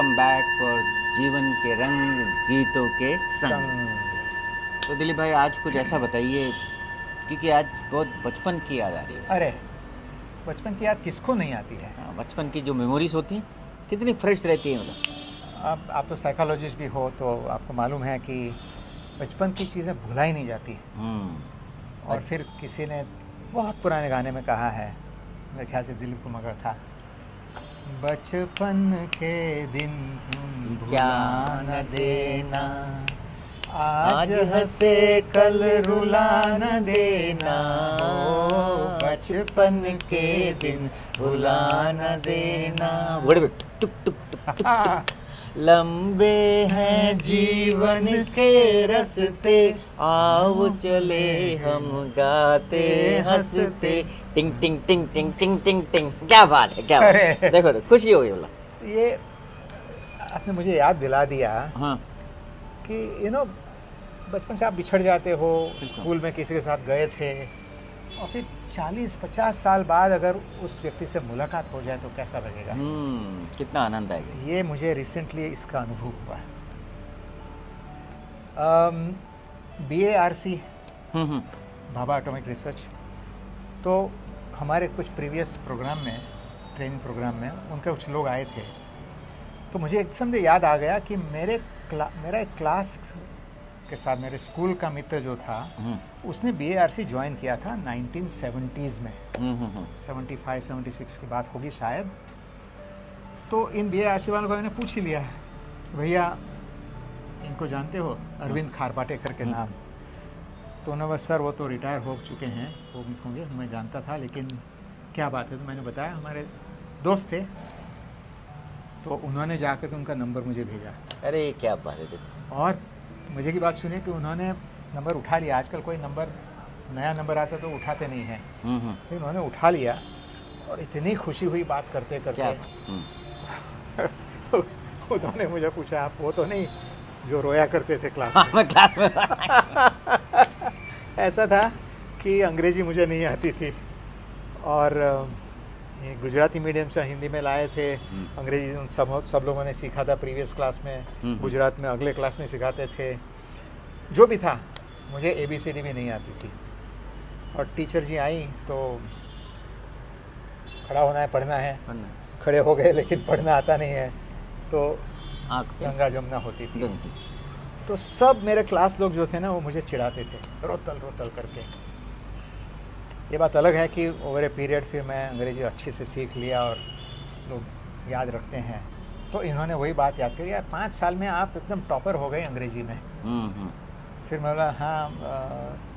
Welcome back for जीवन के रंग गीतों के संग। संग। तो दिलीप भाई आज कुछ ऐसा बताइए, क्योंकि आज बहुत बचपन की याद आ रही है। अरे बचपन की याद किसको नहीं आती है। हाँ, बचपन की जो मेमोरीज होती हैं कितनी फ्रेश रहती हैं मतलब। अब आप तो साइकोलॉजिस्ट भी हो तो आपको मालूम है कि बचपन की चीज़ें भुलाई नहीं जाती। और फिर किसी ने बहुत पुराने गाने में कहा है, मेरे ख्याल से दिलीप कुमार था, बचपन के दिन तुम क्या भुला न देना, आज हंसे कल रुला न देना, बचपन के दिन भुला न देना। बड़े टुक टुक टुक टुक लंबे हैं जीवन के रास्ते, आओ चले हम गाते हंसते, टिंग टिंग टिंग टिंग टिंग टिंग टिंग। क्या बात है, क्या बात है। अरे। देखो तो खुशी हो गई बोला। ये आपने मुझे याद दिला दिया हाँ कि बचपन से आप बिछड़ जाते हो, बिल्कुल। स्कूल में किसी के साथ गए थे और फिर 40-50 साल बाद अगर उस व्यक्ति से मुलाकात हो जाए तो कैसा लगेगा। कितना आनंद आएगा। ये मुझे रिसेंटली इसका अनुभव हुआ। BARC भाभा एटॉमिक रिसर्च, तो हमारे कुछ प्रीवियस प्रोग्राम में, ट्रेनिंग प्रोग्राम में उनके कुछ लोग आए थे, तो मुझे एकदम से याद आ गया कि मेरा एक क्लास के साथ, मेरे स्कूल का मित्र जो था, उसने BARC ज्वाइन किया था 1970s में। 75-76 की बात होगी शायद। तो इन BARC वालों को मैंने पूछ ही लिया, भैया इनको जानते हो, अरविंद खारपाटेकर के नाम। तो उन्होंने बस, सर वो तो रिटायर हो चुके हैं, वो होंगे, मैं जानता था, लेकिन क्या बात है। तो मैंने बताया हमारे दोस्त थे, तो उन्होंने जाकर के उनका नंबर मुझे भेजा। अरे क्या बात है। देखो और मुझे की बात सुनिए कि उन्होंने नंबर उठा लिया। आजकल कोई नया नंबर आता तो उठाते नहीं हैं। फिर उन्होंने उठा लिया और इतनी खुशी हुई बात करते करते। उन्होंने मुझे पूछा, आप वो तो नहीं जो रोया करते थे क्लास में? मैं क्लास में ऐसा था कि अंग्रेजी मुझे नहीं आती थी और ये गुजराती मीडियम से हिंदी में लाए थे। अंग्रेजी उन सब लोगों ने सीखा था प्रीवियस क्लास में, गुजरात में अगले क्लास में सिखाते थे। जो भी था, मुझे ABCD भी नहीं आती थी। और टीचर जी आई तो खड़ा होना है, पढ़ना है। खड़े हो गए, लेकिन पढ़ना आता नहीं है, तो आँख से गंगा जमुना होती थी। तो सब मेरे क्लास लोग जो थे ना, वो मुझे चिढ़ाते थे रोतल रोतल करके। ये बात अलग है कि ओवर ए पीरियड फिर मैं अंग्रेजी अच्छे से सीख लिया और लोग याद रखते हैं। तो इन्होंने वही बात याद करी, यार 5 साल में आप एकदम टॉपर हो गए अंग्रेजी में। फिर मैं बोला हाँ,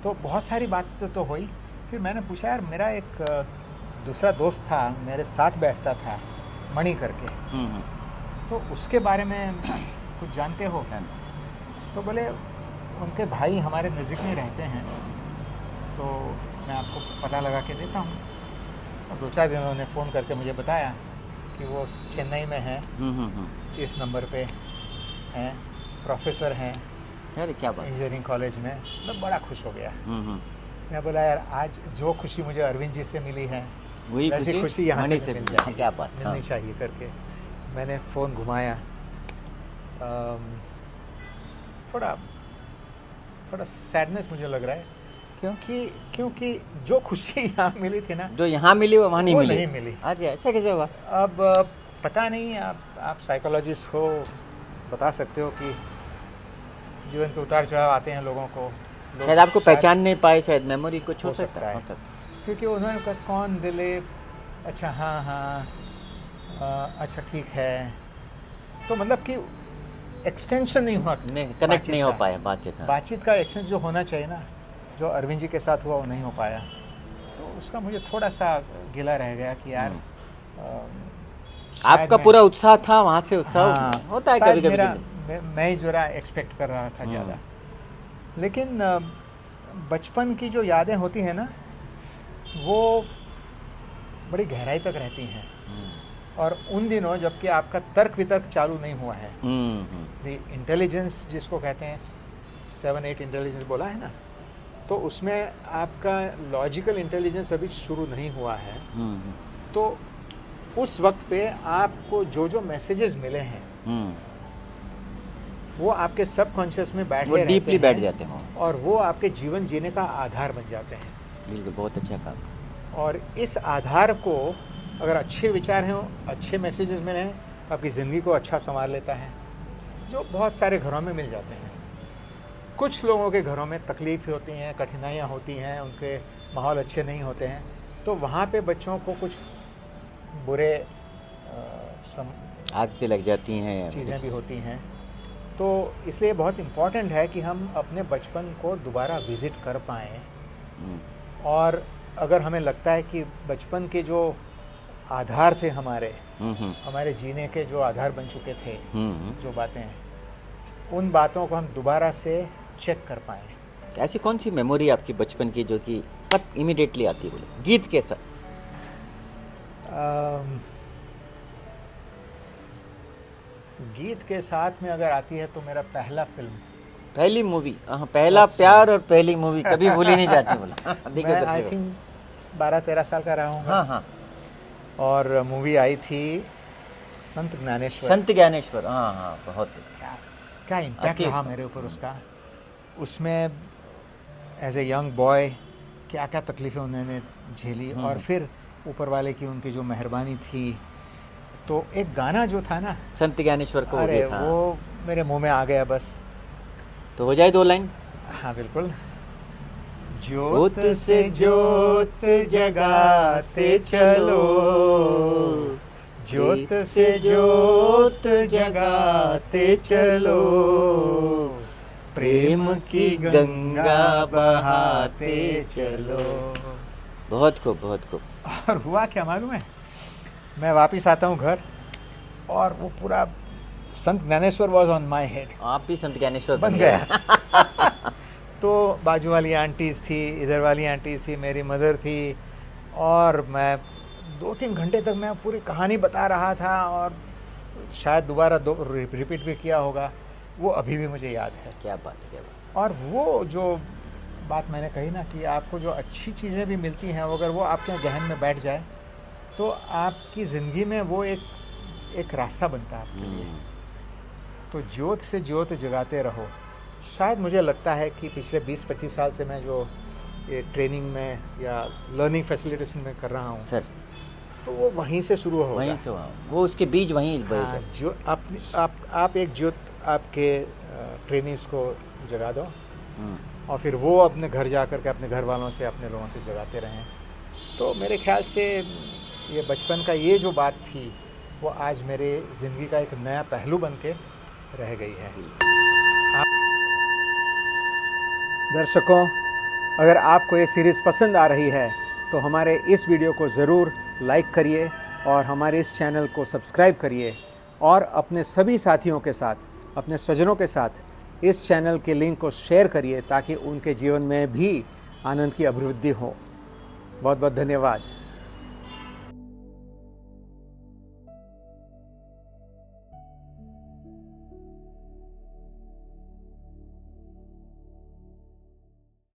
तो बहुत सारी बात तो हुई। फिर मैंने पूछा, यार मेरा एक दूसरा दोस्त था, मेरे साथ बैठता था, मणि करके, तो उसके बारे में कुछ जानते हो? तो बोले उनके भाई हमारे नज़दीक में रहते हैं, तो मैं आपको पता लगा के देता हूँ। और 2-4 दिन उन्होंने फ़ोन करके मुझे बताया कि वो चेन्नई में है, इस नंबर पे हैं, प्रोफेसर हैं। अरे क्या बात। इंजीनियरिंग कॉलेज में। मैं बड़ा खुश हो गया। मैं बोला, यार आज जो खुशी मुझे अरविंद जी से मिली है, वैसी खुशी यहाँ से मिल जाए, क्या बात मिलनी चाहिए करके मैंने फ़ोन घुमाया। थोड़ा सैडनेस मुझे लग रहा है, क्योंकि जो खुशी यहाँ मिली थी ना, जो यहाँ मिली वो वहाँ नहीं मिली। अरे ऐसा कैसे हुआ? अब पता नहीं, आप साइकोलॉजिस्ट हो, बता सकते हो कि जीवन के उतार चढ़ाव आते हैं लोगों को। शायद आपको पहचान नहीं पाए, शायद मेमोरी कुछ हो सकता है। क्योंकि उन्होंने कहा, कौन दिलीप? अच्छा हाँ, अच्छा ठीक है। तो मतलब कि एक्सटेंशन नहीं हुआ, कनेक्ट नहीं हो पाया बातचीत का एक्सटेंशन जो होना चाहिए ना, जो अरविंद जी के साथ हुआ, वो नहीं हो पाया। तो उसका मुझे थोड़ा सा गिला रह गया कि यार आपका पूरा उत्साह था वहाँ से। उत्साह होता है कभी कभी, मैं जरा एक्सपेक्ट कर रहा था ज़्यादा। लेकिन बचपन की जो यादें होती हैं ना, वो बड़ी गहराई तक रहती हैं। और उन दिनों जबकि आपका तर्क वितर्क चालू नहीं हुआ है, इंटेलिजेंस जिसको कहते हैं, 7-8 इंटेलिजेंस बोला है ना, तो उसमें आपका लॉजिकल इंटेलिजेंस अभी शुरू नहीं हुआ है। तो उस वक्त पे आपको जो जो मैसेजेस मिले हैं वो आपके सबकॉन्शियस में बैठे वो रहते डीपली हैं बैठ जाते हैं। और वो आपके जीवन जीने का आधार बन जाते हैं। बिल्कुल, बहुत अच्छा काम। और इस आधार को अगर अच्छे विचार हैं, अच्छे मैसेजेस मिले हैं, तो आपकी ज़िंदगी को अच्छा संवार लेता है, जो बहुत सारे घरों में मिल जाते हैं। कुछ लोगों के घरों में तकलीफ़ होती हैं, कठिनाइयाँ होती हैं, उनके माहौल अच्छे नहीं होते हैं, तो वहाँ पे बच्चों को कुछ बुरे आदतें लग जाती हैं, चीज़ें भी होती हैं। तो इसलिए बहुत इम्पॉर्टेंट है कि हम अपने बचपन को दोबारा विज़िट कर पाएँ। और अगर हमें लगता है कि बचपन के जो आधार थे हमारे जीने के जो आधार बन चुके थे, जो बातें हैं, उन बातों को हम दोबारा से चेक कर पाएँ। ऐसी कौन सी मेमोरी आपकी बचपन की जो कि पट इमीडिएटली आती है, बोले गीत के साथ? गीत के साथ में अगर आती है तो मेरा पहली मूवी, पहला प्यार और पहली मूवी कभी भूली नहीं जाती, बोला। मैं आई थिंक 12-13 साल का रहा हूँ। हाँ। और मूवी आई थी संत ज्ञानेश्वर। हाँ, बहुत क्या इम्पैक्ट रहा मेरे ऊपर उसका। उसमें एज ए यंग बॉय क्या क्या तकलीफ़ें उन्होंने झेली, और फिर ऊपर वाले की उनकी जो मेहरबानी थी। तो एक गाना जो था ना संत ज्ञानेश्वर को, अरे था। वो मेरे मुंह में आ गया बस। तो हो जाए 2 लाइन। हाँ बिल्कुल। ज्योत से ज्योत जगाते चलो, ज्योत से ज्योत जगाते चलो, प्रेम की गंगा बहाते चलो। बहुत खूब, बहुत खूब। और हुआ क्या मालूम है, मैं वापस आता हूँ घर और वो पूरा संत Dnyaneshwar was on my head. आप भी संत ज्ञानेश्वर बन गया। तो बाजू वाली आंटीज़ थी, इधर वाली आंटीज़ थी, मेरी मदर थी, और मैं 2-3 घंटे तक मैं पूरी कहानी बता रहा था, और शायद दोबारा रिपीट भी किया होगा। वो अभी भी मुझे याद है। क्या बात है, क्या बात। और वो जो बात मैंने कही ना कि आपको जो अच्छी चीज़ें भी मिलती हैं, अगर वो आपके जहन में बैठ जाए तो आपकी ज़िंदगी में वो एक रास्ता बनता है आपके लिए। तो ज्योत से ज्योत जगाते रहो। शायद मुझे लगता है कि पिछले 20-25 साल से मैं जो ये ट्रेनिंग में या लर्निंग फैसिलिटेशन में कर रहा हूँ सर, तो वो वहीं से शुरू होगा। वहीं से वो उसके बीज वहीं हाँ, जो आप एक ज्योत आपके ट्रेनिंग्स को जगा दो, और फिर वो अपने घर जा कर के अपने घर वालों से, अपने लोगों से जगाते रहें। तो मेरे ख्याल से ये बचपन का ये जो बात थी वो आज मेरे ज़िंदगी का एक नया पहलू बन के रह गई है। दर्शकों, अगर आपको ये सीरीज़ पसंद आ रही है तो हमारे इस वीडियो को ज़रूर लाइक करिए और हमारे इस चैनल को सब्सक्राइब करिए, और अपने सभी साथियों के साथ, अपने स्वजनों के साथ इस चैनल के लिंक को शेयर करिए ताकि उनके जीवन में भी आनंद की अभिवृद्धि हो। बहुत बहुत धन्यवाद।